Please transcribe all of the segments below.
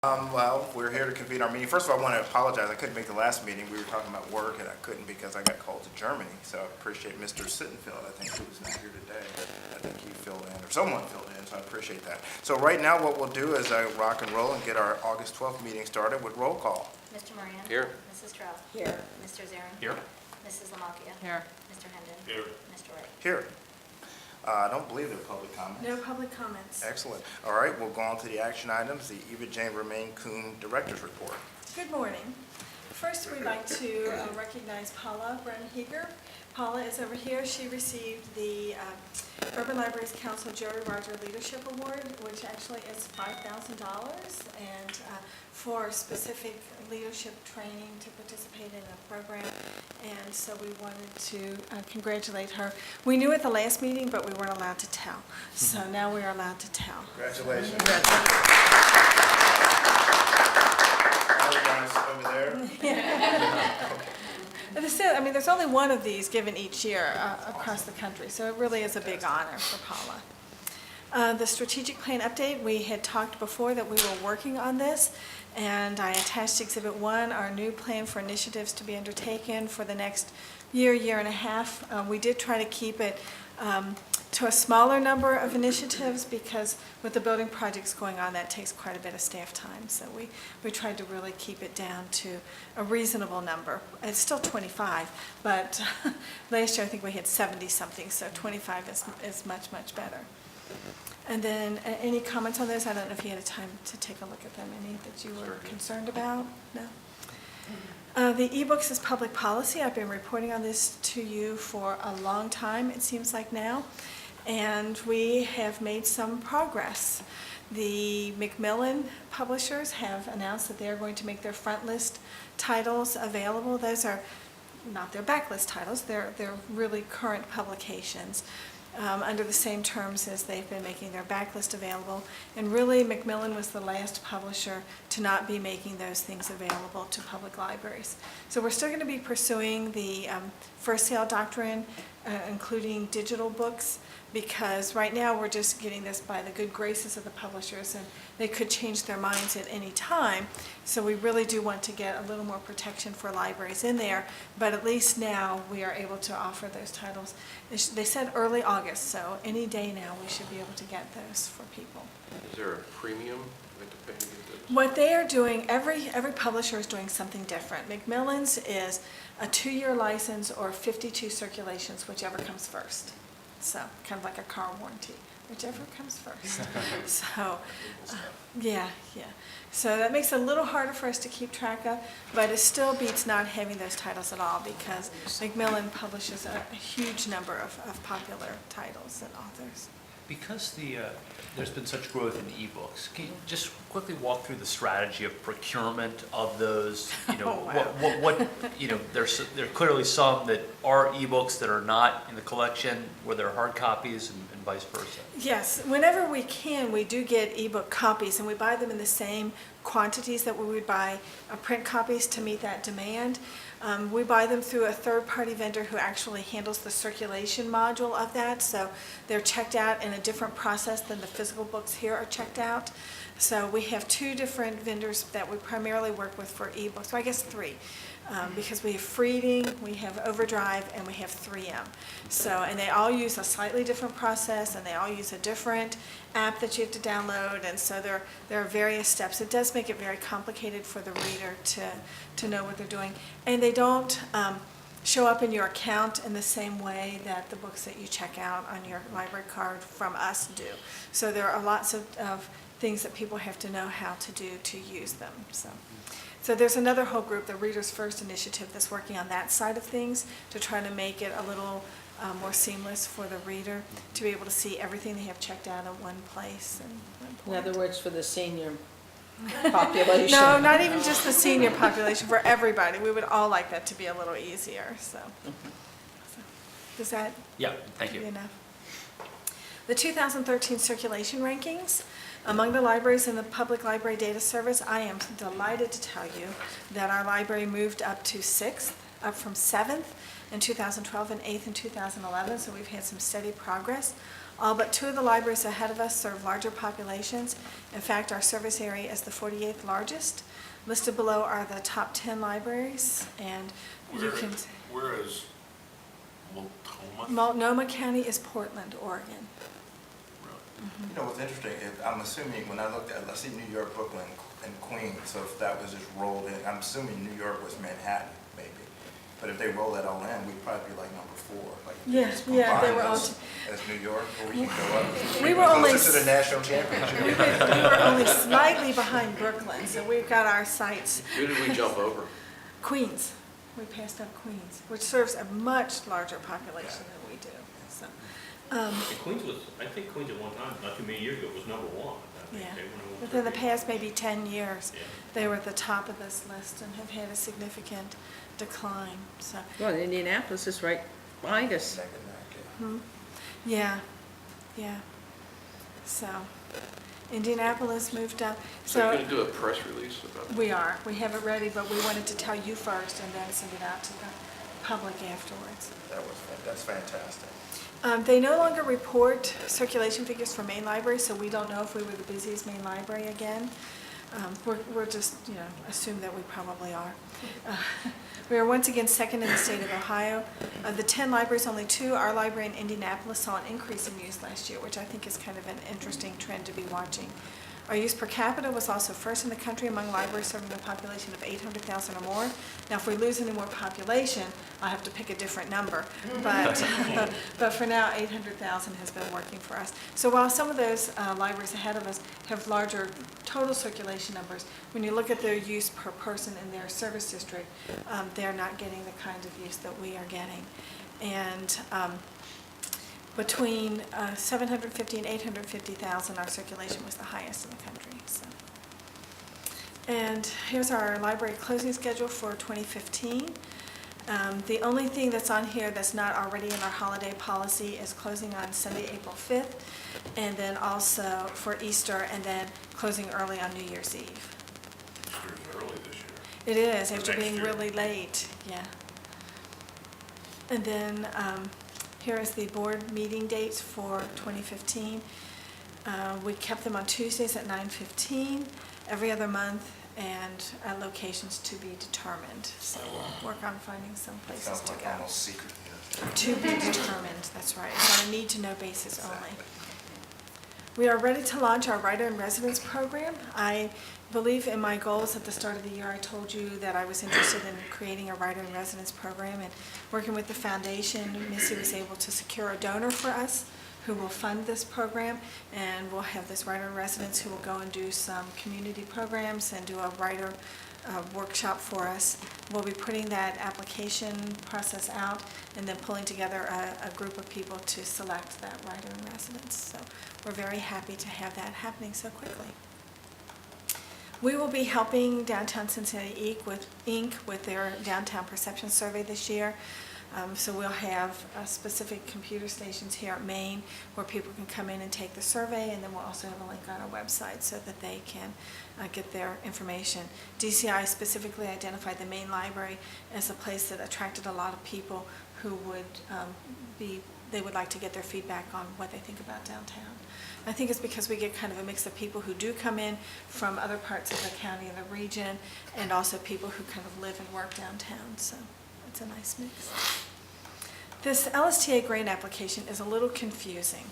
Well, we're here to convene our meeting. First of all, I want to apologize. I couldn't make the last meeting. We were talking about work, and I couldn't because I got called to Germany. So I appreciate Mr. Sittenfeld, I think, who was not here today. I think he filled in, or someone filled in, so I appreciate that. So right now, what we'll do is rock and roll and get our August 12th meeting started with roll call. Mr. Moran. Here. Mrs. Trout. Here. Mr. Zarin. Here. Mrs. Lamacchia. Here. Mr. Hendon. Here. Mr. Wright. Here. I don't believe there are public comments. No public comments. Excellent. All right, we'll go on to the action items, the Eva Jane Remain-Kuhn Director's Report. Good morning. First, we'd like to recognize Paula Brenheger. Paula is over here. She received the Urban Libraries Council Jerry Roger Leadership Award, which actually is $5,000, and for specific leadership training to participate in a program. And so we wanted to congratulate her. We knew at the last meeting, but we weren't allowed to tell. So now we are allowed to tell. Congratulations. All the guys over there. There's only one of these given each year across the country, so it really is a big honor for Paula. The strategic plan update, we had talked before that we were working on this, and I attached Exhibit 1, our new plan for initiatives to be undertaken for the next year and a half. We did try to keep it to a smaller number of initiatives because with the building projects going on, that takes quite a bit of staff time. So we tried to really keep it down to a reasonable number. It's still 25, but last year I think we had 70-something, so 25 is much, much better. And then any comments on those? I don't know if you had a time to take a look at them. Any that you were concerned about? No? The ebooks is public policy. I've been reporting on this to you for a long time, it seems like now. And we have made some progress. The Macmillan publishers have announced that they're going to make their front list titles available. Those are not their backlist titles, they're really current publications under the same terms as they've been making their backlist available. And really, Macmillan was the last publisher to not be making those things available to public libraries. So we're still going to be pursuing the first sale doctrine, including digital books, because right now we're just getting this by the good graces of the publishers, and they could change their minds at any time. So we really do want to get a little more protection for libraries in there, but at least now we are able to offer those titles. They said early August, so any day now we should be able to get those for people. Is there a premium we have to pay to get those? What they are doing, every publisher is doing something different. Macmillan's is a 2-year license or 52 circulations, whichever comes first. So kind of like a car warranty, whichever comes first. So yeah. So that makes it a little harder for us to keep track of, but it still beats not having those titles at all because Macmillan publishes a huge number of popular titles and authors. Because there's been such growth in ebooks, can you just quickly walk through the strategy of procurement of those? Oh, wow. What there are clearly some that are ebooks that are not in the collection, where they're hard copies, and vice versa. Yes, whenever we can, we do get ebook copies, and we buy them in the same quantities that we would buy print copies to meet that demand. We buy them through a third-party vendor who actually handles the circulation module of that, so they're checked out in a different process than the physical books here are checked out. So we have 2 different vendors that we primarily work with for ebooks, so I guess 3. Because we have Freeding, we have Overdrive, and we have 3M. So, and they all use a slightly different process, and they all use a different app that you have to download, and so there are various steps. It does make it very complicated for the reader to know what they're doing. And they don't show up in your account in the same way that the books that you check out on your library card from us do. So there are lots of things that people have to know how to do to use them. So there's another whole group, the Readers First Initiative, that's working on that side of things to try to make it a little more seamless for the reader to be able to see everything they have checked out in one place. In other words, for the senior population. No, not even just the senior population, for everybody. We would all like that to be a little easier. So does that Thank you. be enough? The 2013 circulation rankings. Among the libraries in the Public Library Data Service, I am delighted to tell you that our library moved up to 6th, up from 7th in 2012 and 8th in 2011, so we've had some steady progress All but 2 of the libraries ahead of us serve larger populations. In fact, our service area is the 48th largest. Listed below are the top 10 libraries, and you can... Where is Multnomah? Multnomah County is Portland, Oregon. You know what's interesting, I'm assuming, when I looked at, I see New York, Brooklyn, and Queens, so if that was just rolled in, I'm assuming New York was Manhattan, maybe. But if they roll that all in, we'd probably be like number 4. Like if Yeah, just yeah, they combine were all us as New York, or we can go up. We were only closer to the national championship. We were only slightly behind Brooklyn, so we've got our sights. Who did we jump over? Queens, we passed up Queens, which serves a much larger population than we do, so. And Queens was, I think Queens at one time, not too many years ago, was number 1. I think Yeah, they went over within the 30. past maybe 10 years, Yeah. they were at the top of this list and have had a significant decline, so. Well, Indianapolis is right behind us. Neck and neck, Yeah, yeah, so Indianapolis moved up, So you're so. going to do a press release about that? We are. We have it ready, but we wanted to tell you first and then send it out to the public afterwards. that's fantastic. They no longer report circulation figures for main library, so we don't know if we were the busiest main library again. We're just, assume that we probably are. We are once again second in the state of Ohio. Of the 10 libraries, only 2, our library in Indianapolis, saw an increase in use last year, which I think is kind of an interesting trend to be watching. Our use per capita was also first in the country among libraries serving a population of 800,000 or more. Now, if we lose any more population, I'll have to pick a different number. But for now, 800,000 has been working for us. So while some of those libraries ahead of us have larger total circulation numbers, when you look at their use per person in their service district, they're not getting the kind of use that we are getting. And between 750 and 850,000, our circulation was the highest in the country. So. And here's our library closing schedule for 2015. The only thing that's on here that's not already in our holiday policy is closing on Sunday, April 5th, and then also for Easter, and then closing early on New Year's Eve. It's early this year. It is, after Next being year. really late, yeah. And then here is the board meeting dates for 2015. We kept them on Tuesdays at 9:15 every other month, and locations to be determined. So we'll work on finding some places Sounds to like go. almost secret. To be determined, that's right. It's on a need-to-know basis only. We are ready to launch our Writer-in-Residence program. I believe in my goals at the start of the year, I told you that I was interested in creating a Writer-in-Residence program, and working with the foundation, Missy was able to secure a donor for us who will fund this program, and we'll have this Writer-in-Residence who will go and do some community programs and do a writer workshop for us. We'll be putting that application process out and then pulling together a group of people to select that Writer-in-Residence. So we're very happy to have that happening so quickly. We will be helping Downtown Cincinnati Inc. with their Downtown Perception Survey this year. So we'll have specific computer stations here at Maine where people can come in and take the survey, and then we'll also have a link on our website so that they can get their information. DCI specifically identified the Maine Library as a place that attracted a lot of people who would they would like to get their feedback on what they think about downtown. I think it's because we get kind of a mix of people who do come in from other parts of the county and the region, and also people who kind of live and work downtown, so it's a nice mix. This LSTA grant application is a little confusing.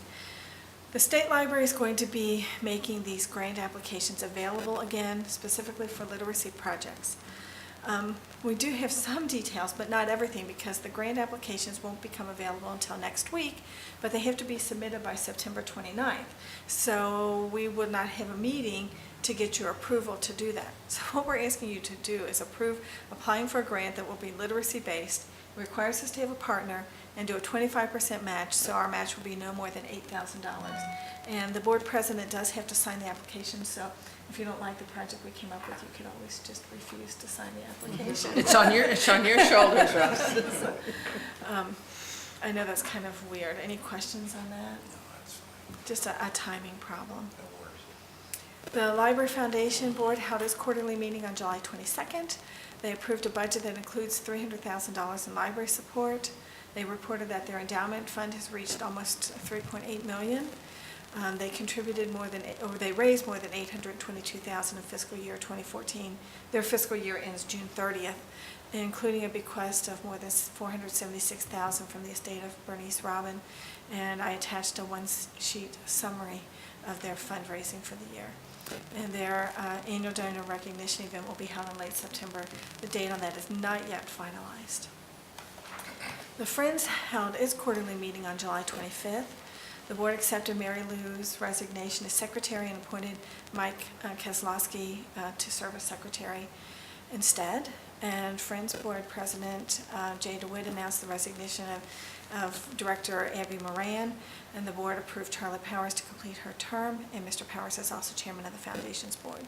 The state library is going to be making these grant applications available again, specifically for literacy projects. We do have some details, but not everything, because the grant applications won't become available until next week, but they have to be submitted by September 29th. So we would not have a meeting to get your approval to do that. So what we're asking you to do is approve applying for a grant that will be literacy-based, requires us to have a partner, and do a 25% match, so our match will be no more than $8,000. And the board president does have to sign the application, so if you don't like the project we came up with, you could always just refuse to sign the application. It's on your shoulders, Russ. I know that's kind of weird. Any questions on that? No, that's fine. Just a timing problem. No worries. The Library Foundation Board held its quarterly meeting on July 22nd. They approved a budget that includes $300,000 in library support. They reported that their endowment fund has reached almost $3.8 million. They contributed they raised more than $822,000 in fiscal year 2014. Their fiscal year ends June 30th, including a bequest of more than $476,000 from the estate of Bernice Robin. And I attached a one-sheet summary of their fundraising for the year. And their annual donor recognition event will be held in late September. The date on that is not yet finalized. The Friends held its quarterly meeting on July 25th. The board accepted Mary Lou's resignation as secretary and appointed Mike Kozlowski to serve as secretary instead. And Friends Board President Jay DeWitt announced the resignation of Director Abby Moran, and the board approved Charlie Powers to complete her term, and Mr. Powers is also chairman of the Foundation's board.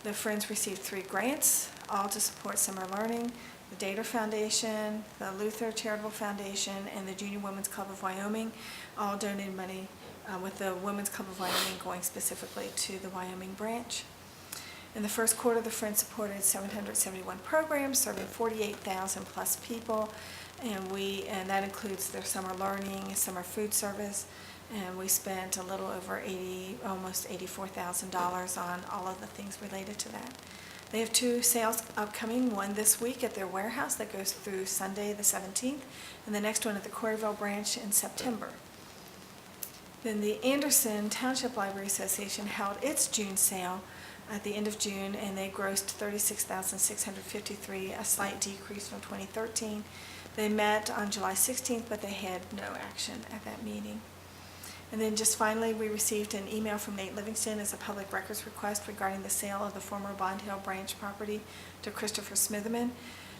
The Friends received 3 grants, all to support summer learning: the Dater Foundation, the Luther Charitable Foundation, and the Junior Women's Club of Wyoming, all donated money, with the Women's Club of Wyoming going specifically to the Wyoming branch. In the first quarter, the Friends supported 771 programs, serving 48,000 plus people, and that includes their summer learning, summer food service, and we spent a little over almost $84,000 on all of the things related to that. They have 2 sales upcoming, one this week at their warehouse that goes through Sunday the 17th, and the next one at the Coreyville branch in September. Then the Anderson Township Library Association held its June sale at the end of June, and they grossed $36,653, a slight decrease from 2013. They met on July 16th, but they had no action at that meeting. And then just finally, we received an email from Nate Livingston as a public records request regarding the sale of the former Bond Hill Branch property to Christopher Smitherman.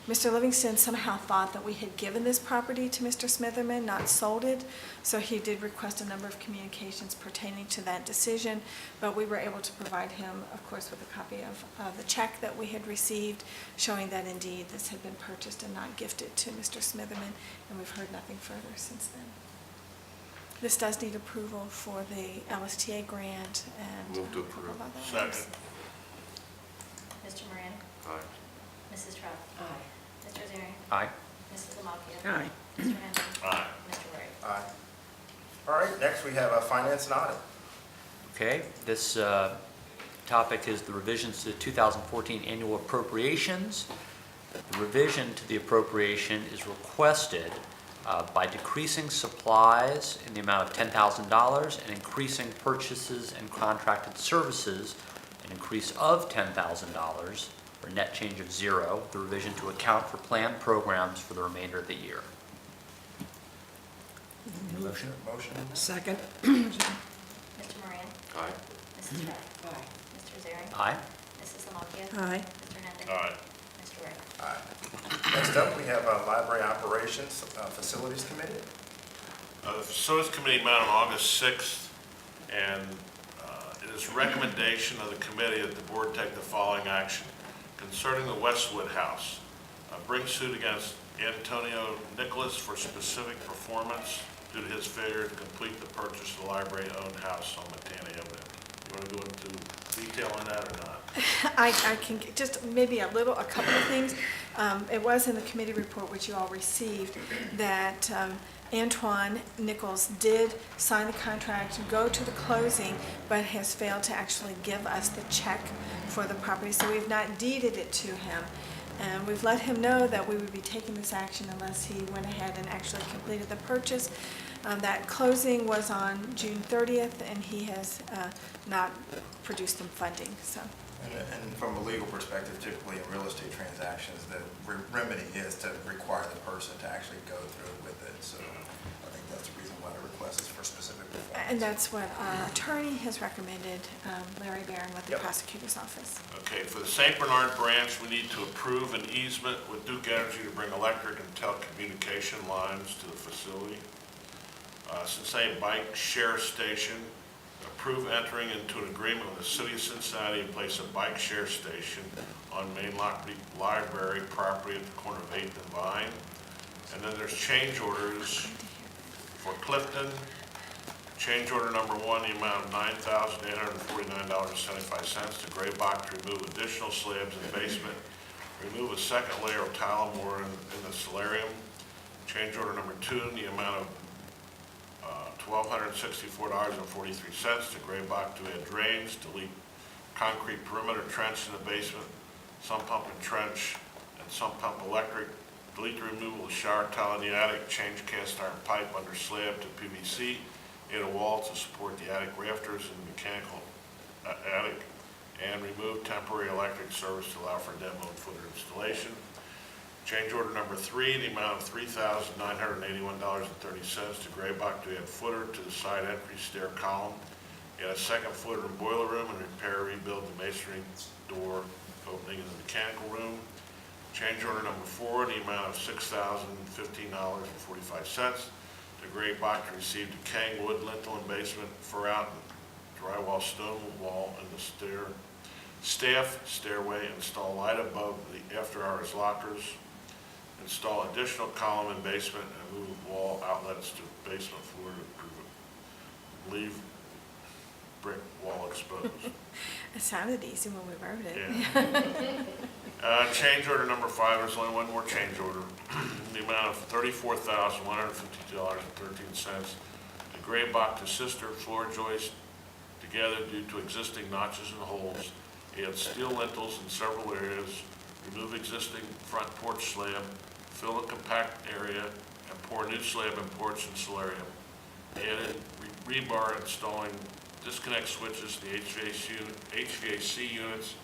Mr. Livingston somehow thought that we had given this property to Mr. Smitherman, not sold it, so he did request a number of communications pertaining to that decision, but we were able to provide him, of course, with a copy of the check that we had received, showing that indeed this had been purchased and not gifted to Mr. Smitherman, and we've heard nothing further since then. This does need approval for the LSTA grant and Move to a couple of approve. other items. Second. Mr. Moran? Aye. Mrs. Trout? Aye. Mr. Zeri? Aye. Mrs. Lamacchia? Aye. Mr. Hendon? Aye. Mr. Wright? Aye. All right, next we have a finance and audit. Okay, this topic is the revisions to the 2014 annual appropriations. The revision to the appropriation is requested by decreasing supplies in the amount of $10,000 and increasing purchases and contracted services, an increase of $10,000 for a net change of 0, the revision to account for planned programs for the remainder of the year. Motion? Motion? Second. Mr. Moran? Aye. Mrs. Trout? Aye. Mr. Zeri? Aye. Mrs. Lamacchia? Aye. Mr. Hendon? Aye. Mr. Wright? Aye. Next up, we have a Library Operations Facilities Committee. The Facilities Committee met on August 6th, and it is recommendation of the committee that the board take the following action. Concerning the Westwood House, bring suit against Antonio Nicholas for specific performance due to his failure to complete the purchase of the library-owned house on Matana Avenue. You want to go into detail on that or not? I can just maybe a couple of things. It was in the committee report, which you all received, that Antoine Nichols did sign the contract, go to the closing, but has failed to actually give us the check for the property. So we've not deeded it to him. And we've let him know that we would be taking this action unless he went ahead and actually completed the purchase. That closing was on June 30th, and he has not produced some funding, so. And from a legal perspective, typically in real estate transactions, the remedy is to require the person to actually go through with it. So I think that's the reason why the request is for specific performance. And that's what our attorney has recommended, Larry Barron with the Yep. prosecutor's office. Okay, for the St. Bernard branch, we need to approve an easement with Duke Energy to bring electric and telecommunication lines to the facility. Cincinnati Bike Share Station, approve entering into an agreement with the City of Cincinnati to place a bike share station on Main Library property at the corner of 8th and Vine. And then there's change orders for Clifton. Change order number 1, the amount of $9,849.75 to Graybach to remove additional slabs in the basement, remove a second layer of tile and mortar in the solarium. Change order number 2 in the amount of $1,264.43 to Graybach to add drains, delete concrete perimeter trench in the basement, sump pump and trench, and sump pump electric, delete the removal of shower tile in the attic, change cast iron pipe under slab to PVC, add a wall to support the attic rafters and mechanical attic, and remove temporary electric service to allow for demo and footer installation. Change order number 3 in the amount of $3,981.30 to Graybach to add footer to the side entry stair column, add a second footer in boiler room, and repair, rebuild the masonry door opening in the mechanical room. Change order number 4 in the amount of $6,015.45 to Graybach to receive decaying wood lintel and basement, fur out and drywall stone wall in the staff stairway, install light above the after-hours lockers, install additional column in basement, and move wall outlets to basement floor to leave brick wall exposed. It sounded easy when we wrote it. Yeah. Change order number 5, there's only one more change order. The amount of $34,152.13 to Graybach to sister floor joist together due to existing notches and holes. Add steel lintels in several areas, remove existing front porch slab, fill a compact area, and pour new slab in porch and solarium. Add in rebar, installing disconnect switches to the HVAC units,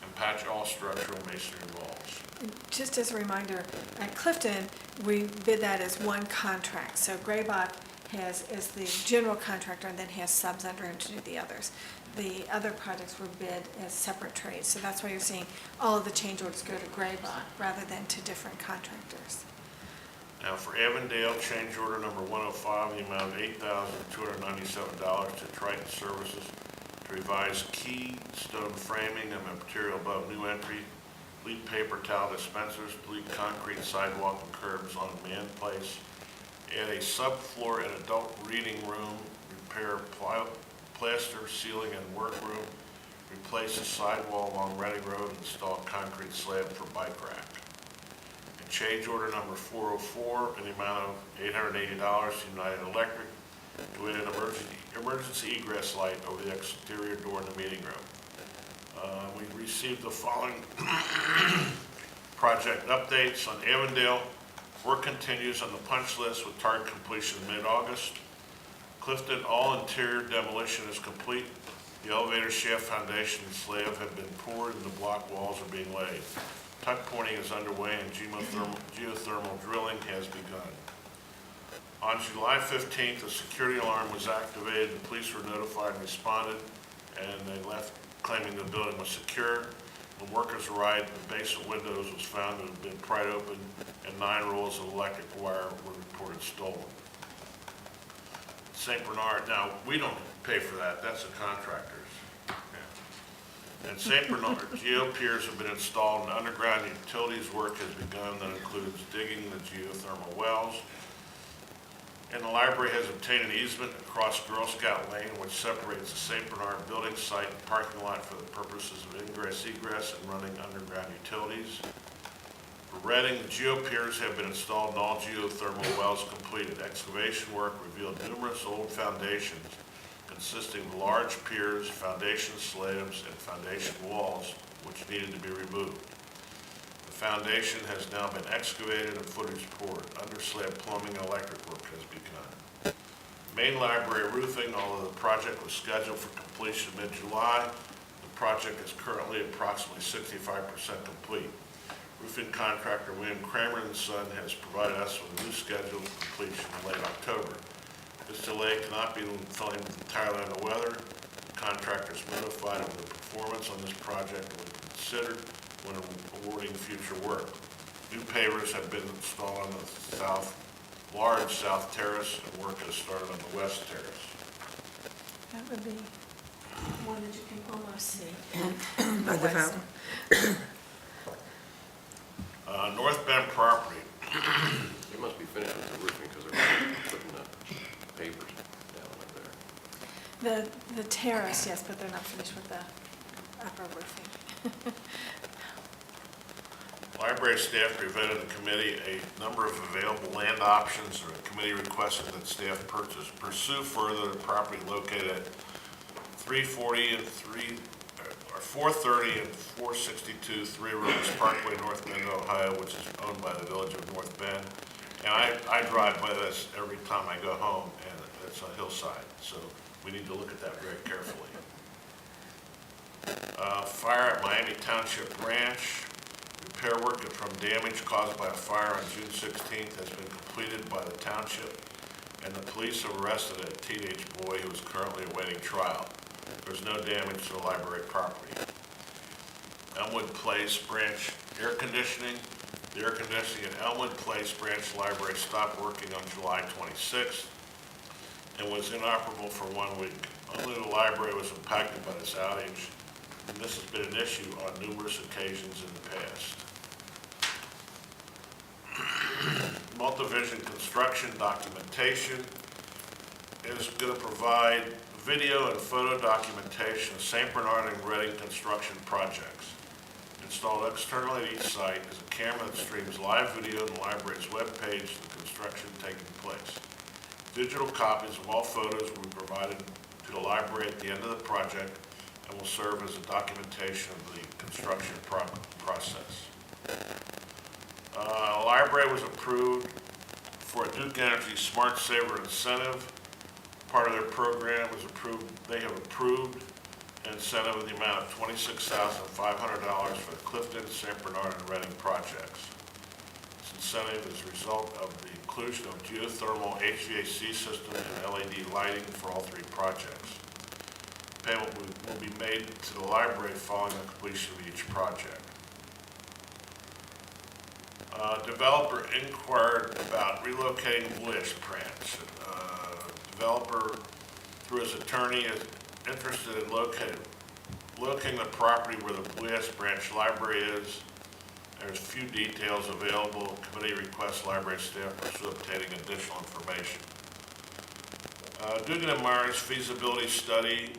and patch all structural masonry walls. Just as a reminder, at Clifton, we bid that as one contract. So Graybach is the general contractor and then has subs under him to do the others. The other projects were bid as separate trades. So that's why you're seeing all of the change orders go to Graybach rather than to different contractors. Now for Avondale, change order number 105, the amount of $8,297 to Triton Services to revise keystone framing and material above new entry, delete paper towel dispensers, delete concrete sidewalk and curbs on man place, add a subfloor and adult reading room, repair plaster, ceiling, and workroom, replace a sidewall along Reading Road, install concrete slab for bike rack. And change order number 404 in the amount of $880 to United Electric to add an emergency egress light over the exterior door in the meeting room. We received the following project updates on Avondale. Work continues on the punch list with target completion mid-August. Clifton, all interior demolition is complete. The elevator shaft foundation and slab have been poured and the block walls are being laid. Tuck pointing is underway and geothermal drilling has begun. On July 15th, a security alarm was activated. The police were notified and responded, and they left claiming the building was secure. When workers arrived, the basement windows was found to have been pried open and 9 rolls of electric wire were reported stolen. St. Bernard, now, we don't pay for that, that's the contractors. Yeah. At St. Bernard, geo piers have been installed and underground utilities work has begun that includes digging the geothermal wells. And the library has obtained an easement across Girl Scout Lane, which separates the St. Bernard building site and parking lot for the purposes of ingress, egress, and running underground utilities. For Reading, the geo-piers have been installed and all geothermal wells completed. Excavation work revealed numerous old foundations consisting of large piers, foundation slabs, and foundation walls, which needed to be removed. The foundation has now been excavated and footers poured. Under-slab plumbing and electric work has begun. Main library roofing, although the project was scheduled for completion mid-July, the project is currently approximately 65% complete. Roofing contractor William Kramer & Son has provided us with a new schedule of completion in late October. This delay cannot be blamed entirely on the weather. The contractor is notified of the performance on this project and will be considered when awarding future work. New pavers have been installed on the large south terrace, and work has started on the west terrace. That would be one that you can almost see. North Bend property. They must be finished with the roofing because they're putting the pavers down up there. The terrace, yes, but they're not finished with the upper roofing. Library staff presented the committee a number of available land options, or the committee requested that staff pursue further the property located at 340 and 430 and 462 Three Rivers Parkway, North Bend, Ohio, which is owned by the Village of North Bend. And I drive by this every time I go home, and it's a hillside, so we need to look at that very carefully. Fire at Miami Township Ranch. Repair work from damage caused by a fire on June 16th has been completed by the township, and the police have arrested a teenage boy who is currently awaiting trial. There's no damage to the library property. Elmwood Place Branch air conditioning. The air conditioning at Elmwood Place Branch Library stopped working on July 26th and was inoperable for 1 week. Only the library was impacted by this outage, and this has been an issue on numerous occasions in the past. Multivision Construction Documentation is going to provide video and photo documentation of St. Bernard and Reading construction projects. Installed externally at each site is a camera that streams live video on the library's webpage of the construction taking place. Digital copies of all photos will be provided to the library at the end of the project and will serve as a documentation of the construction process. The library was approved for a Duke Energy Smart Saver incentive. Part of their program was approved. They have approved an incentive in the amount of $26,500 for the Clifton, St. Bernard, and Reading projects. This incentive is a result of the inclusion of geothermal HVAC system and LED lighting for all three projects. Payment will be made to the library following the completion of each project. Developer inquired about relocating Blue Ash Branch. Developer, through his attorney, is interested in locating the property where the Blue Ash Branch Library is. There's few details available. Committee requests library staff pursue obtaining additional information. Dugan and Myers feasibility study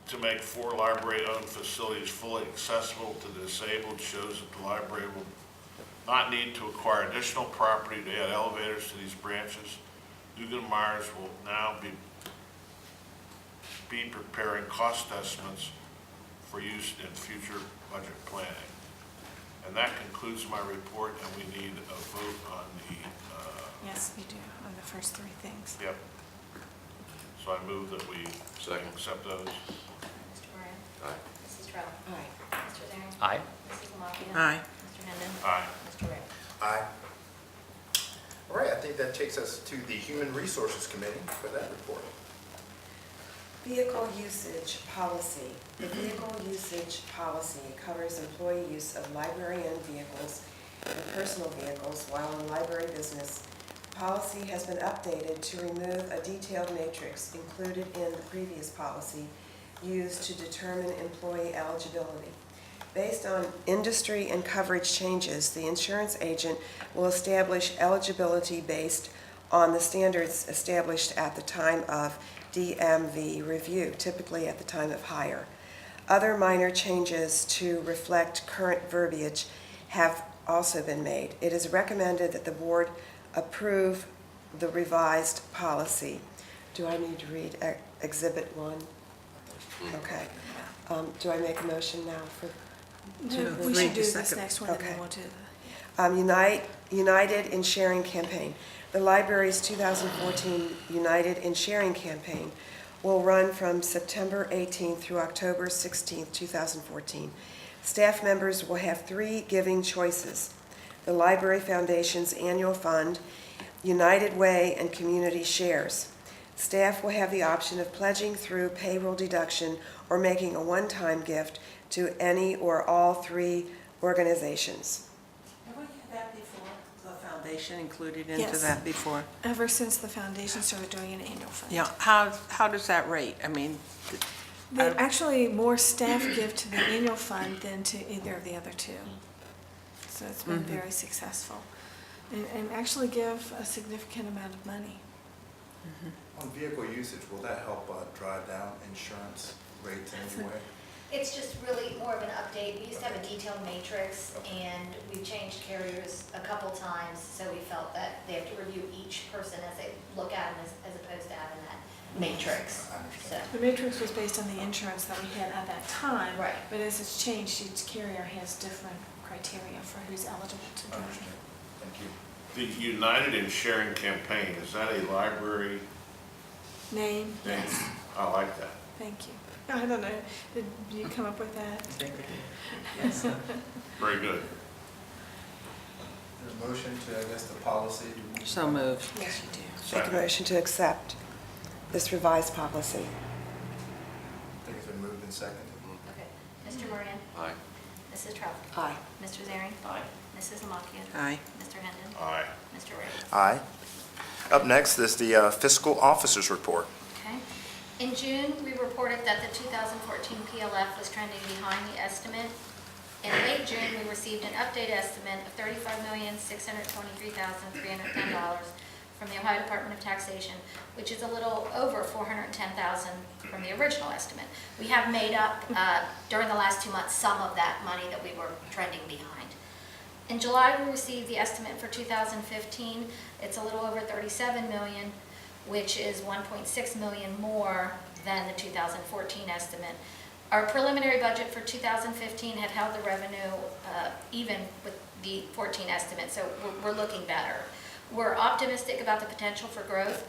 to make 4 library-owned facilities fully accessible to the disabled shows that the library will not need to acquire additional property to add elevators to these branches. Dugan and Myers will now be preparing cost estimates for use in future budget planning. And that concludes my report, and we need a vote on the... Yes, we do, on the first 3 things. Yep. So I move that we Second. accept those. Mr. Moran? Aye. Mrs. Terrell? Aye. Mr. Zering? Aye. Mrs. Lamacchia? Aye. Mr. Hendon? Aye. Mr. Ray? Aye. All right, I think that takes us to the Human Resources Committee for that report. Vehicle usage policy. The vehicle usage policy covers employee use of library-owned vehicles and personal vehicles while in library business. The policy has been updated to remove a detailed matrix included in the previous policy used to determine employee eligibility. Based on industry and coverage changes, the insurance agent will establish eligibility based on the standards established at the time of DMV review, typically at the time of hire. Other minor changes to reflect current verbiage have also been made. It is recommended that the board approve the revised policy. Do I need to read Exhibit 1? Okay. Do I make a motion now for? We should do this next one, and Okay. then we'll do the... United in Sharing campaign. The library's 2014 United in Sharing campaign will run from September 18th through October 16th, 2014. Staff members will have 3 giving choices: the Library Foundation's annual fund, United Way, and community shares. Staff will have the option of pledging through payroll deduction or making a one-time gift to any or all 3 organizations. Have we had that before? The foundation included into Yes. that before? Ever since the foundation started doing an annual fund. Yeah, how does that rate? I mean, Actually, more staff give to the annual fund than to either of the other 2. So it's been very successful. And actually give a significant amount of money. On vehicle usage, will that help drive down insurance rates in any way? It's just really more of an update. We used to have a detailed matrix, and we've changed carriers a couple times, so we felt that they have to review each person as they look at them as opposed to having that matrix. I So, understand. The matrix was based on the insurance that we had at that time. Right. But as it's changed, each carrier has different criteria for who's eligible to I drive. understand. Thank you. The United in Sharing campaign, is that a library Name, name? yes, I like that. thank you. I don't know, did you come up with that? Yes. Very good. There's a motion to, I guess, the policy. Do we- So moved. Yes, you do. Make a Second. motion to accept this revised policy. I think it's been moved and seconded. okay. Mr. Moran? Aye. Mrs. Trump? Aye. Mr. Zering? Aye. Mrs. Lamacchia? Aye. Mr. Hendon? Aye. Mr. Reyes? Aye. Up next is the fiscal officers report. Okay. In June, we reported that the 2014 PLF was trending behind the estimate. In late June, we received an updated estimate of $35,623,310 from the Ohio Department of Taxation, which is a little over $410,000 from the original estimate. We have made up, during the last 2 months, some of that money that we were trending behind. In July, we received the estimate for 2015. It's a little over $37 million, which is $1.6 million more than the 2014 estimate. Our preliminary budget for 2015 had held the revenue even with the 14 estimate, so we're looking better. We're optimistic about the potential for growth,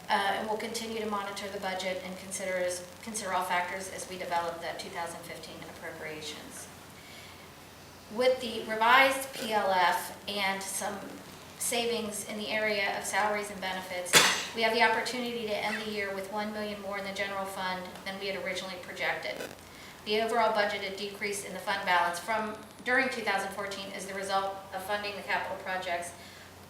and we'll continue to monitor the budget and consider all factors as we develop the 2015 appropriations. With the revised PLF and some savings in the area of salaries and benefits, we have the opportunity to end the year with $1 million more in the general fund than we had originally projected. The overall budgeted decrease in the fund balance from during 2014 is the result of funding the capital projects.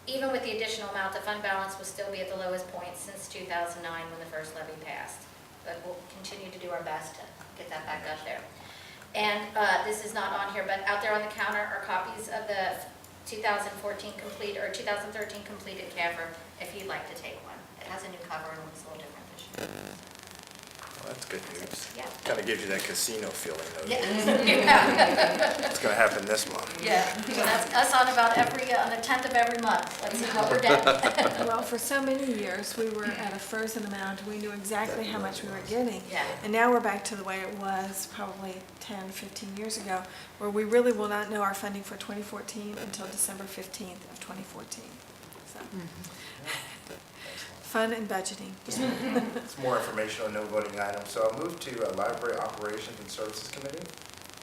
Even with the additional amount, the fund balance will still be at the lowest point since 2009 when the first levy passed. But we'll continue to do our best to get that back up there. And this is not on here, but out there on the counter are copies of the 2014 complete or 2013 completed CAFR if you'd like to take one. It has a new cover and looks a little different this year. Well, that's good news. Yeah. Kind of gives you that casino feeling, though. Yeah. It's going to happen this month. Yeah, so that's us on about on the 10th of every month. Let's see what we're doing. Well, for so many years, we were at a frozen amount. We knew exactly how much we were getting. Yeah. And now we're back to the way it was probably 10, 15 years ago, where we really will not know our funding for 2014 until December 15th of 2014. So, fun and budgeting. It's more informational, no voting item. So I'll move to Library Operations and Services Committee.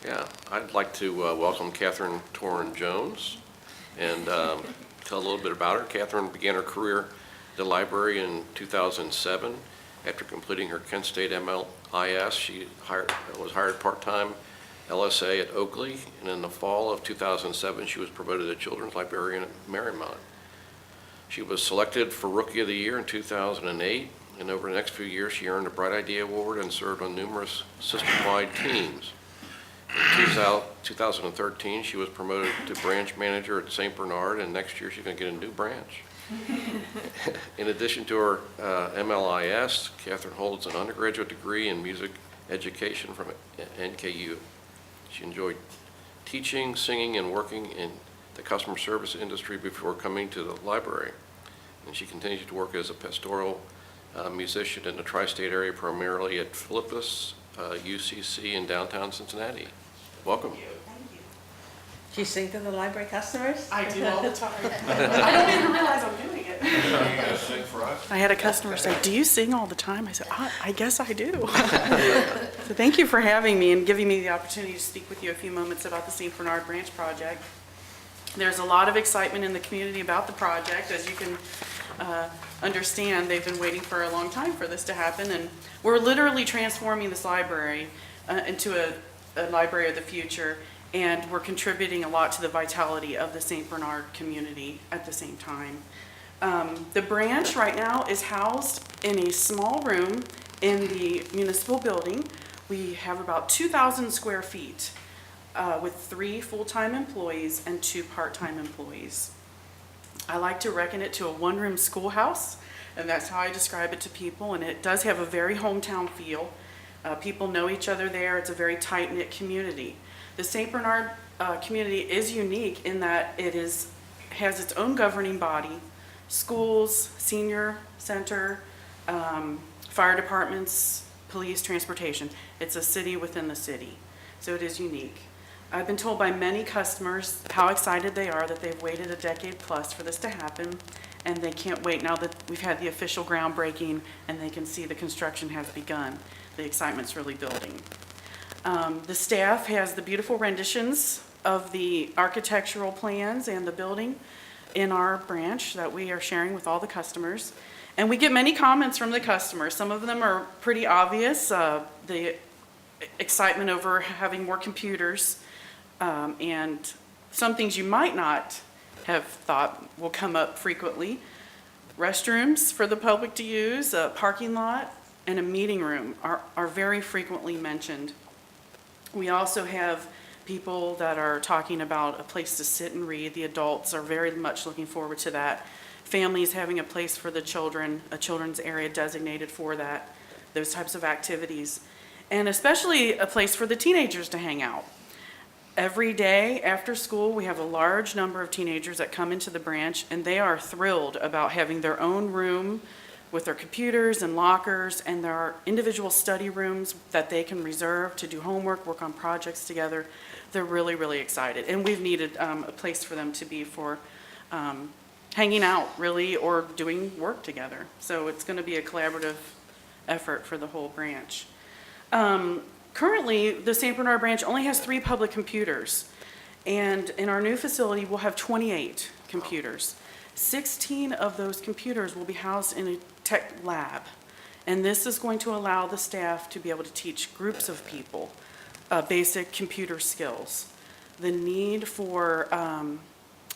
Yeah, I'd like to welcome Catherine Torrin Jones and tell a little bit about her. Catherine began her career at the library in 2007. After completing her Kent State MLIS, she was hired part-time LSA at Oakley, and in the fall of 2007, she was promoted to Children's Librarian at Marymount. She was selected for Rookie of the Year in 2008, and over the next few years, she earned a Bright Idea Award and served on numerous system-wide teams. In 2013, she was promoted to branch manager at St. Bernard, and next year she's going to get a new branch. In addition to her MLIS, Catherine holds an undergraduate degree in music education from NKU. She enjoyed teaching, singing, and working in the customer service industry before coming to the library. And she continues to work as a pastoral musician in the tri-state area, primarily at Philippus, UCC in downtown Cincinnati. Welcome. Do you sing to the library customers? I do all the time. I don't even realize I'm doing it. You guys sing for us? I had a customer say, "Do you sing all the time?" I said, I guess I do. So thank you for having me and giving me the opportunity to speak with you a few moments about the St. Bernard Branch project. There's a lot of excitement in the community about the project. As you can understand, they've been waiting for a long time for this to happen, and we're literally transforming this library into a library of the future, and we're contributing a lot to the vitality of the St. Bernard community at the same time. The branch right now is housed in a small room in the municipal building. We have about 2,000 square feet with 3 full-time employees and 2 part-time employees. I like to reckon it to a one-room schoolhouse, and that's how I describe it to people, and it does have a very hometown feel. People know each other there. It's a very tight-knit community. The St. Bernard community is unique in that it has its own governing body, schools, senior center, fire departments, police, transportation. It's a city within the city, so it is unique. I've been told by many customers how excited they are that they've waited a decade plus for this to happen, and they can't wait now that we've had the official groundbreaking and they can see the construction has begun. The excitement's really building. The staff has the beautiful renditions of the architectural plans and the building in our branch that we are sharing with all the customers. And we get many comments from the customers. Some of them are pretty obvious, the excitement over having more computers, and some things you might not have thought will come up frequently. Restrooms for the public to use, a parking lot, and a meeting room are very frequently mentioned. We also have people that are talking about a place to sit and read. The adults are very much looking forward to that. Families having a place for the children, a children's area designated for that, those types of activities. And especially a place for the teenagers to hang out. Every day after school, we have a large number of teenagers that come into the branch, and they are thrilled about having their own room with their computers and lockers, and there are individual study rooms that they can reserve to do homework, work on projects together. They're really, really excited. And we've needed a place for them to be for hanging out, really, or doing work together. So it's going to be a collaborative effort for the whole branch. Currently, the St. Bernard branch only has 3 public computers, and in our new facility, we'll have 28 computers. 16 of those computers will be housed in a tech lab, and this is going to allow the staff to be able to teach groups of people basic computer skills. The need for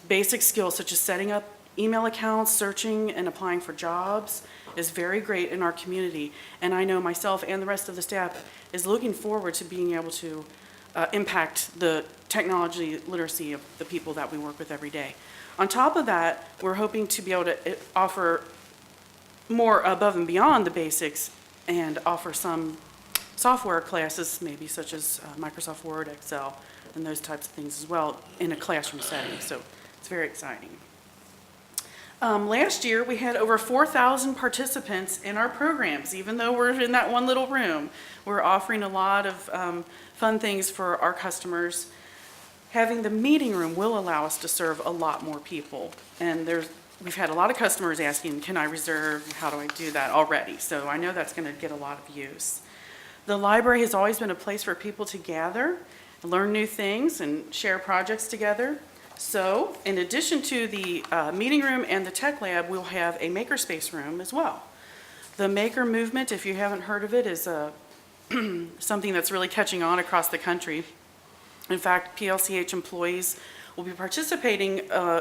basic skills such as setting up email accounts, searching and applying for jobs is very great in our community, and I know myself and the rest of the staff is looking forward to being able to impact the technology literacy of the people that we work with every day. On top of that, we're hoping to be able to offer more above and beyond the basics and offer some software classes, maybe such as Microsoft Word, Excel, and those types of things as well in a classroom setting, so it's very exciting. Last year, we had over 4,000 participants in our programs. Even though we're in that one little room, we're offering a lot of fun things for our customers. Having the meeting room will allow us to serve a lot more people. And we've had a lot of customers asking, can I reserve? How do I do that already? So I know that's going to get a lot of use. The library has always been a place for people to gather, learn new things, and share projects together. So, in addition to the meeting room and the tech lab, we'll have a makerspace room as well. The maker movement, if you haven't heard of it, is something that's really catching on across the country. In fact, PLCH employees will be participating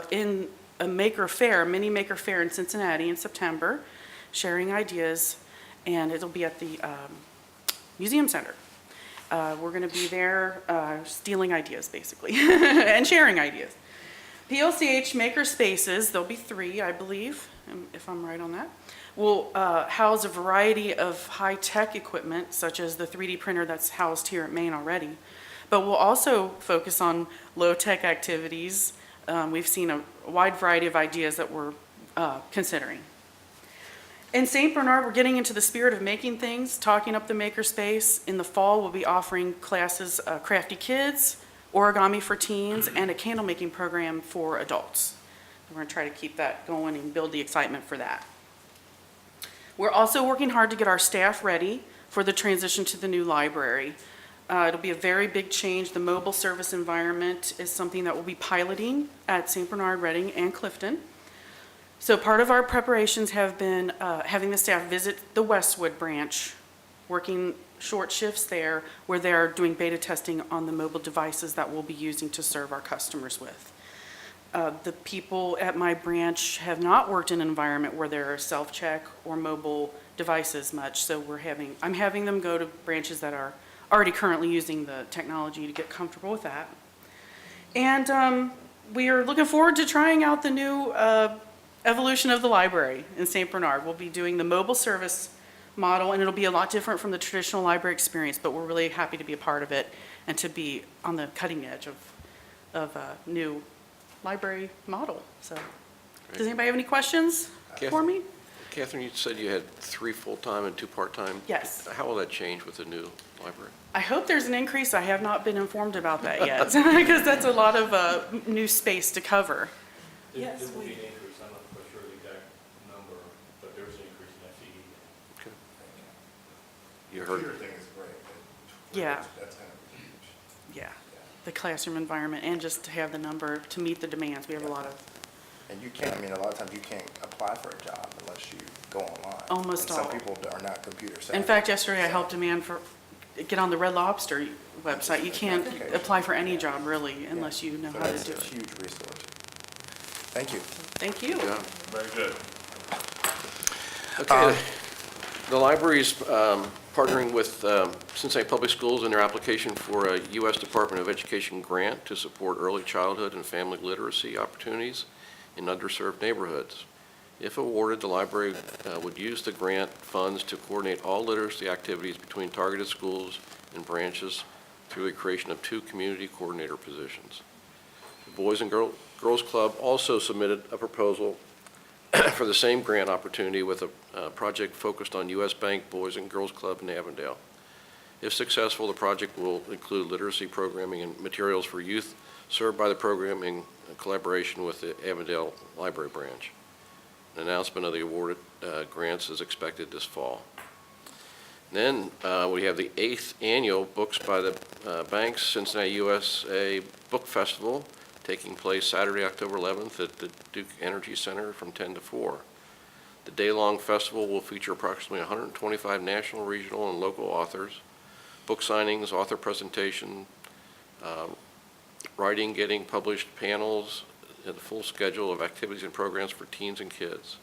in a maker fair, mini maker fair in Cincinnati in September, sharing ideas, and it'll be at the Museum Center. We're going to be there stealing ideas, basically, and sharing ideas. PLCH maker spaces, there'll be 3, I believe, if I'm right on that, will house a variety of high-tech equipment, such as the 3D printer that's housed here at Maine already. But we'll also focus on low-tech activities. We've seen a wide variety of ideas that we're considering. In St. Bernard, we're getting into the spirit of making things, talking up the makerspace. In the fall, we'll be offering classes, Crafty Kids, origami for teens, and a candle making program for adults. We're going to try to keep that going and build the excitement for that. We're also working hard to get our staff ready for the transition to the new library. It'll be a very big change. The mobile service environment is something that we'll be piloting at St. Bernard, Reading, and Clifton. So part of our preparations have been having the staff visit the Westwood branch, working short shifts there where they're doing beta testing on the mobile devices that we'll be using to serve our customers with. The people at my branch have not worked in an environment where there are self-check or mobile devices much, so I'm having them go to branches that are already currently using the technology to get comfortable with that. And we are looking forward to trying out the new evolution of the library in St. Bernard. We'll be doing the mobile service model, and it'll be a lot different from the traditional library experience, but we're really happy to be a part of it and to be on the cutting edge of a new library model. So, does anybody have any questions for me? Catherine, you said you had 3 full-time and 2 part-time. Yes. How will that change with the new library? I hope there's an increase. I have not been informed about that yet, because that's a lot of new space to cover. Yes, There will we- be an increase, I'm not quite sure the exact number, but there's an increase in FTE. Okay. You heard, Computer thing is great, but Yeah. that's kind of huge. Yeah, the classroom environment, and just to have the number to meet the demands. We have a lot of, And you can't, I mean, a lot of times you can't apply for a job unless you go online. Almost And all. some people are not computer savvy. in fact, yesterday I helped a man get on the Red Lobster website. You can't apply for any job really unless you know So how to that's do a it. huge resource. Thank you. Thank you. yeah. Very good. Okay, the library's partnering with Cincinnati Public Schools in their application for a U.S. Department of Education grant to support early childhood and family literacy opportunities in underserved neighborhoods. If awarded, the library would use the grant funds to coordinate all literacy activities between targeted schools and branches through the creation of 2 community coordinator positions. The Boys and Girls Club also submitted a proposal for the same grant opportunity with a project focused on U.S. Bank Boys and Girls Club in Avondale. If successful, the project will include literacy programming and materials for youth served by the program in collaboration with the Avondale Library Branch. An announcement of the awarded grants is expected this fall. Then we have the 8th annual Books by the Banks Cincinnati USA Book Festival taking place Saturday, October 11th at the Duke Energy Center from 10 to 4. The day-long festival will feature approximately 125 national, regional, and local authors, book signings, author presentation, writing, getting published panels, and a full schedule of activities and programs for teens and kids.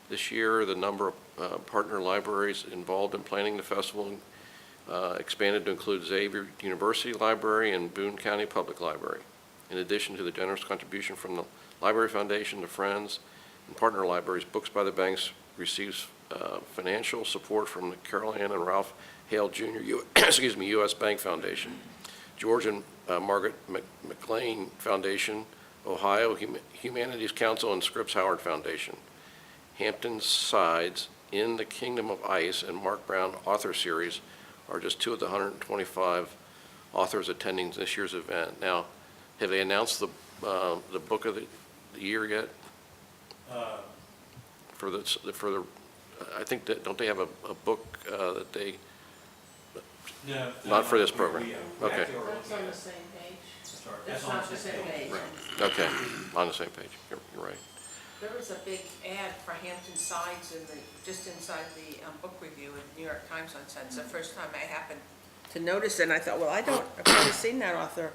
This year, the number of partner libraries involved in planning the festival expanded to include Xavier University Library and Boone County Public Library. In addition to the generous contribution from the Library Foundation, the Friends, and partner libraries, Books by the Banks receives financial support from the Carol Ann and Ralph Hale Jr. U.S. Bank Foundation, George and Margaret McLean Foundation, Ohio Humanities Council, and Scripps Howard Foundation. Hampton Sides, In the Kingdom of Ice, and Mark Brown Author Series are just 2 of the 125 authors attending this year's event. Now, have they announced the book of the year yet? For the, I think that, don't they have a book that they, No. not for this program? Okay, That's on the same page. It's not the same page. okay, on the same page, you're right. There was a big ad for Hampton Sides just inside the book review in the New York Times on Sunday. It's the first time I happened to notice it, and I thought, well, I've never seen that author.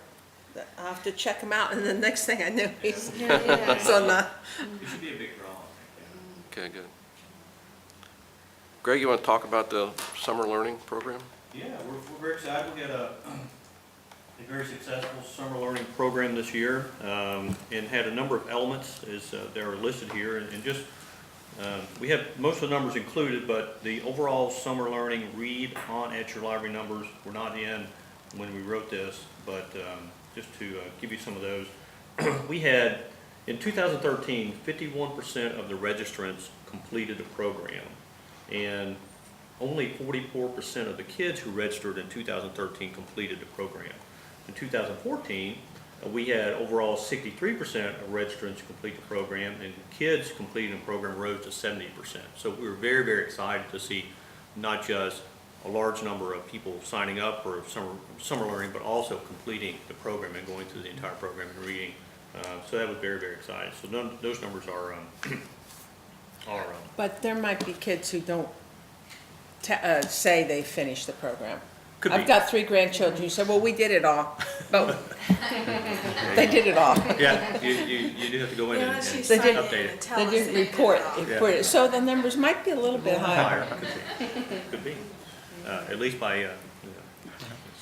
I'll have to check him out, and the next thing I knew, he's on the. It should be a big draw. Okay, good. Greg, you want to talk about the summer learning program? Yeah, we're very excited. We had a very successful summer learning program this year, and had a number of elements as they're listed here, and just we have most of the numbers included, but the overall summer learning read on at your library numbers were not in when we wrote this, but just to give you some of those, we had in 2013 51% of the registrants completed the program, and only 44% of the kids who registered in 2013 completed the program. In 2014, we had overall 63% of registrants complete the program, and kids completing the program rose to 70%. So we were very, very excited to see not just a large number of people signing up for summer learning, but also completing the program and going through the entire program and reading. So that was very, very exciting. So those numbers are But there might be kids who don't say they finished the program. could I've be. got 3 grandchildren who said, well, we did it all, but they did it all. Yeah, you do have to go in and she's They signing did- in update and it. tell They us didn't they report did it all. it. So the numbers might be a little bit higher. Could be, at least by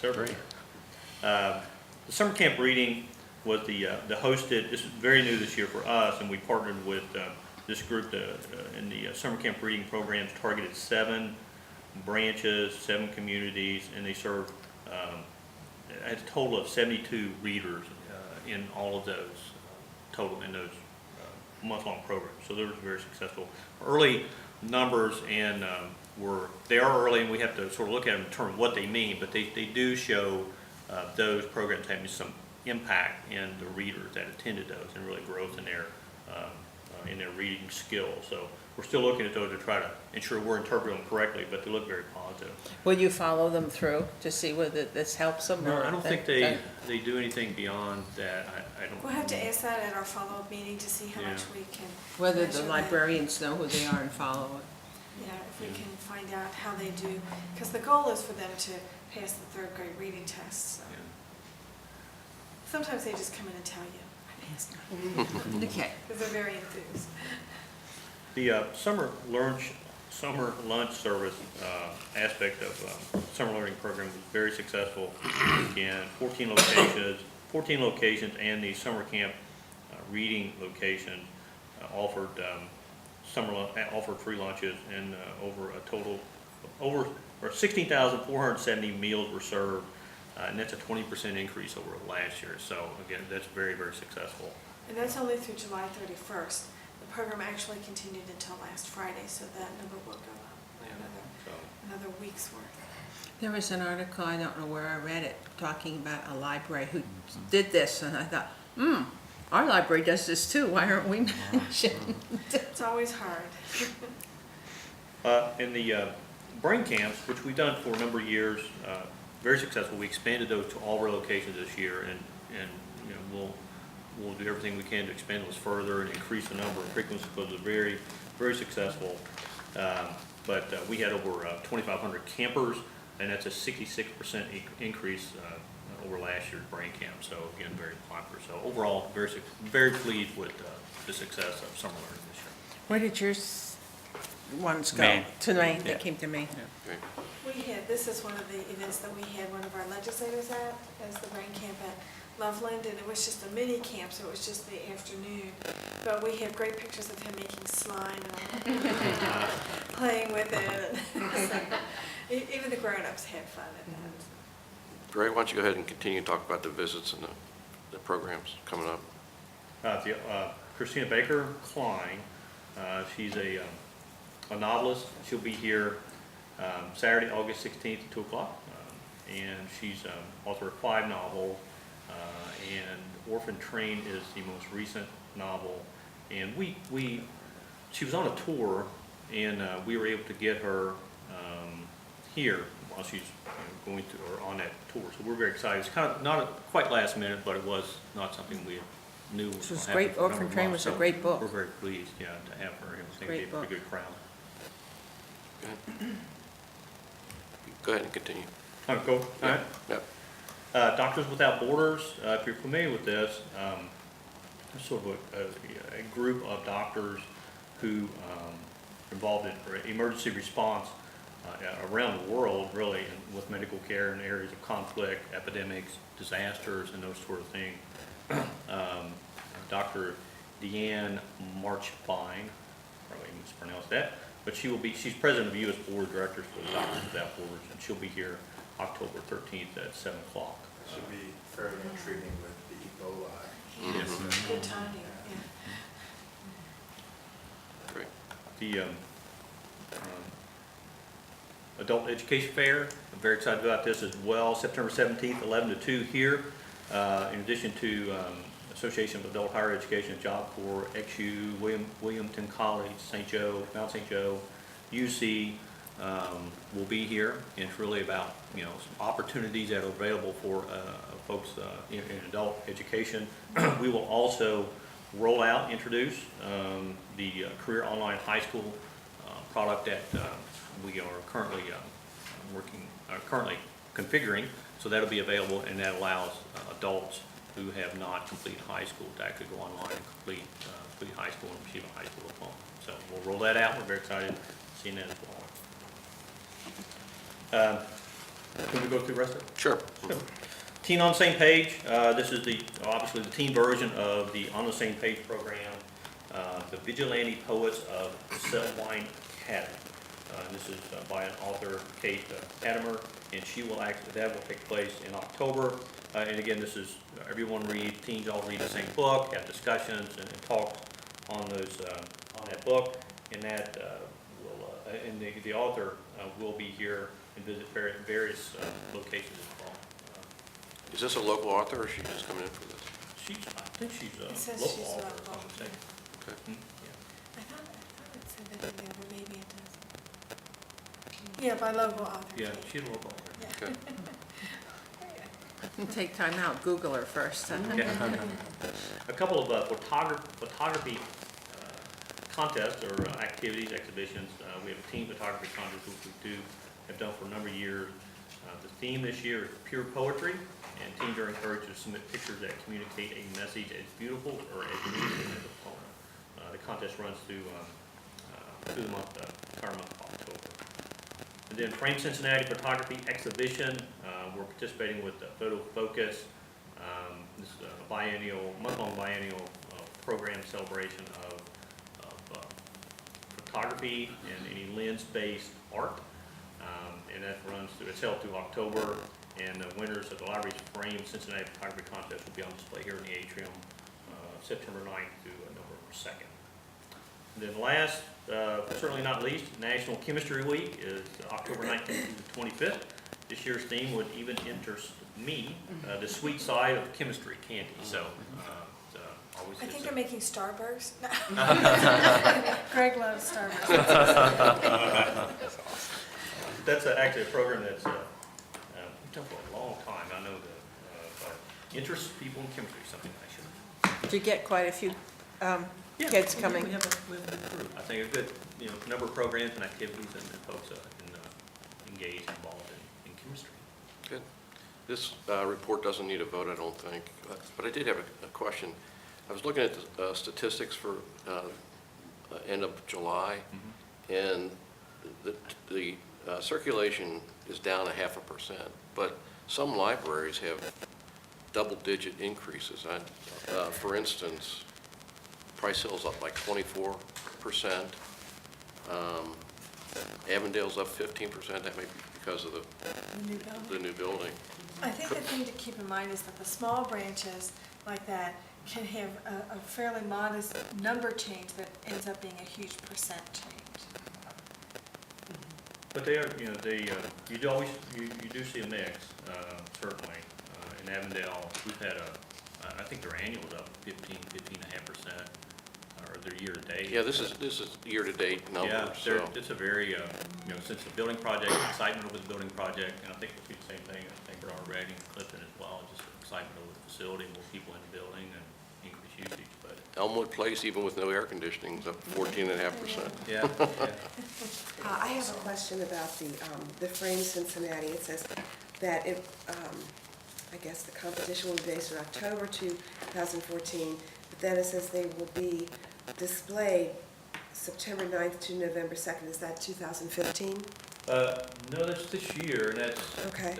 several. The summer camp reading was the hosted, this is very new this year for us, and we partnered with this group in the summer camp reading programs targeted 7 branches, 7 communities, and they serve a total of 72 readers in all of those total in those month-long programs. So they were very successful. Early numbers and they are early, and we have to sort of look at them in terms of what they mean, but they do show those programs having some impact in the readers that attended those and really growth in their reading skills. So we're still looking at those to try to ensure we're interpreting them correctly, but they look very positive. Will you follow them through to see whether this helps them? No, or I don't think they do anything beyond that. I don't. We'll have to ask that at our follow-up meeting to see how much we can. Whether measure the that. librarians know who they are and follow it. Yeah, if we can find out how they do, because the goal is for them to pass the 3rd grade reading test. So. Sometimes they just come in and tell you, I passed mine. Okay. Because they're very enthused. The summer lunch service aspect of summer learning program was very successful. Again, 14 locations, and the summer camp reading location offered free lunches, and over a total of over 16,470 meals were served, and that's a 20% increase over last year. So again, that's very, very successful. And that's only through July 31st. The program actually continued until last Friday, so that number will go up another week's worth. There was an article, I don't know where I read it, talking about a library who did this, and I thought, our library does this too, why aren't we mentioned? It's always hard. In the brain camps, which we've done for a number of years, very successful. We expanded those to all of our locations this year, and you know, we'll do everything we can to expand those further and increase the number and frequency, because they're very, very successful. But we had over 2,500 campers, and that's a 66% increase over last year's brain camp. So again, very popular. So overall, very pleased with the success of summer learning this year. Where did your ones go? Maine. To Maine, Yeah. they came to Maine. This is one of the events that we had one of our legislators at, as the brain camp at Loveland, and it was just a mini camp, so it was just the afternoon. But we have great pictures of him making slime and playing with it. Even the grown-ups had fun at that. Greg, why don't you go ahead and continue to talk about the visits and the programs coming up? Christina Baker Klein, she's a novelist. She'll be here Saturday, August 16th at 2 o'clock. And she's author of 5 novels. And Orphan Train is the most recent novel. And she was on a tour, and we were able to get her here while she's going to, or on that tour. So we're very excited. It's kind of not quite last minute, but it was not something we knew was This was gonna happen great. for a number Orphan of Train months. was a So great book. We're very pleased, yeah, to have her. I think it'd be a pretty good crowd. Go ahead and continue. Go. All right. Yep. Doctors Without Borders, if you're familiar with this, it's sort of a group of doctors who are involved in emergency response around the world, really, with medical care in areas of conflict, epidemics, disasters, and those sort of things. Dr. Deanne Marchfine, probably mispronounced that, but she's president of the U.S. Board of Directors for the Doctors Without Borders, and she'll be here October 13th at 7 o'clock. Should be fairly intriguing with the Ebola. Yes. Good timing, yeah. Great. The Adult Education Fair, I'm very excited about this as well, September 17th, 11 to 2 here. In addition to Association of Adult Higher Education and Job Corps, XU, Williamton College, St. Joe, Mount St. Joe, UC will be here. And it's really about, some opportunities that are available for folks in adult education. We will also introduce the Career Online High School product that we are currently currently configuring. So that'll be available, and that allows adults who have not completed high school to actually go online and complete high school and receive a high school diploma. So we'll roll that out. We're very excited seeing that as well. Can we go through the rest of it? Sure. Teen on the Same Page. This is obviously the teen version of the On the Same Page program. The Vigilante Poets of Selwyn Academy. And this is by an author, Kate Adamer, and that will take place in October. And again, this is, everyone read, teens all read the same book, have discussions and talks on that book. And that and the author will be here and visit various locations as well. Is this a local author, or is she just coming in for this? I think she's It a says local she's author, local. if I'm not mistaken. Okay. Yeah. I thought it said that in there, but maybe it doesn't. Yeah, by local author. Yeah, she's a local author. Yeah. Okay. Take time out, Google her first. A couple of photography contests or activities, exhibitions. We have a team photography contest, which we have done for a number of years. The theme this year is pure poetry, and teams are encouraged to submit pictures that communicate a message as beautiful or as meaningful as a poem. The contest runs through the entire month of October. And then Frame Cincinnati Photography Exhibition, we're participating with Photo Focus. This is a month-long biennial program celebration of photography and any lens-based art. And that it's held through October, and the winners of the library's Frame Cincinnati Photography Contest will be on display here in the atrium September 9th through November 2nd. And then last, certainly not least, National Chemistry Week is October 19th through the 25th. This year's theme would even interest me, the sweet side of chemistry, candy. So, always I think is they're a- making Starburst. Greg loves Starburst. That's actually a program that's we've done for a long time. I know that, but interests people in chemistry is something I should. Do you get quite a few kids coming? We have a good group. I think a good number of programs and activities and folks can engage and involved in chemistry. Good. This report doesn't need a vote, I don't think, but I did have a question. I was looking at the statistics for end of July, and the circulation is down 0.5%, but some libraries have double-digit increases. For instance, Price Hill's up like 24%, Avondale's up 15%, that may be because of the new building. I think the thing to keep in mind is that the small branches like that can have a fairly modest number change that ends up being a huge percent change. But they are, you do see a mix, certainly. In Avondale, we've had I think their annual's up 15.5%, or their year-to-date. Yeah, this is year-to-date numbers, Yeah, so. it's a very, since the building project, excitement over the building project, and I think we'll see the same thing, I think Bernard Redding, Clifton as well, just excitement over the facility, more people in the building, and increased usage, but. Elmwood Place, even with no air conditioning, is up 14.5%. Yeah. I have a question about the Frame Cincinnati. It says that I guess the competition will be based in October 2014, but then it says they will be displayed September 9th to November 2nd. Is that 2015? No, that's this year, and that's. Okay. I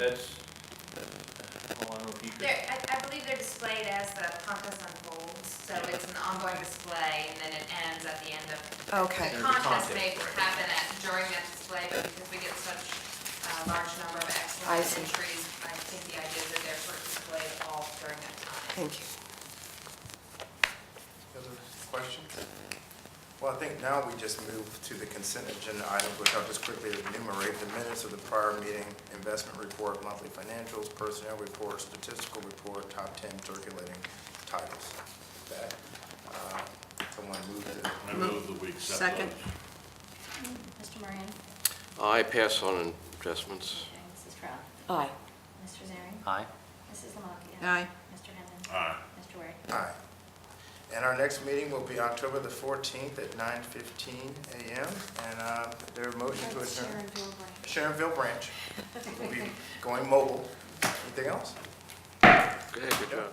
don't know if you could. I believe they're displayed as the contest unfolds, so it's an ongoing display, and then it ends at the end of. Okay. The contest may happen during that display, but because we get such a large number of I excellent see. entries, I think the idea is that they're sort of displayed all during that time. Thank you. Other questions? Well, I think now we just move to the consent agenda items, which I'll just quickly enumerate: the minutes of the prior meeting, investment report, monthly financials, personnel report, statistical report, top 10 circulating titles. That, someone move to. I move that we accept Second. those. Mr. Moran? I pass on investments. Okay, Mrs. Trout? Aye. Mr. Zering? Aye. Mrs. Lamacchia? Aye. Mr. Henry? Aye. Mr. Wade? Aye. And our next meeting will be October the 14th at 9:15 a.m. And their motion to That's adjourn. Sharonville Branch. Sharonville Branch will be going mobile. Anything else? Okay, good job.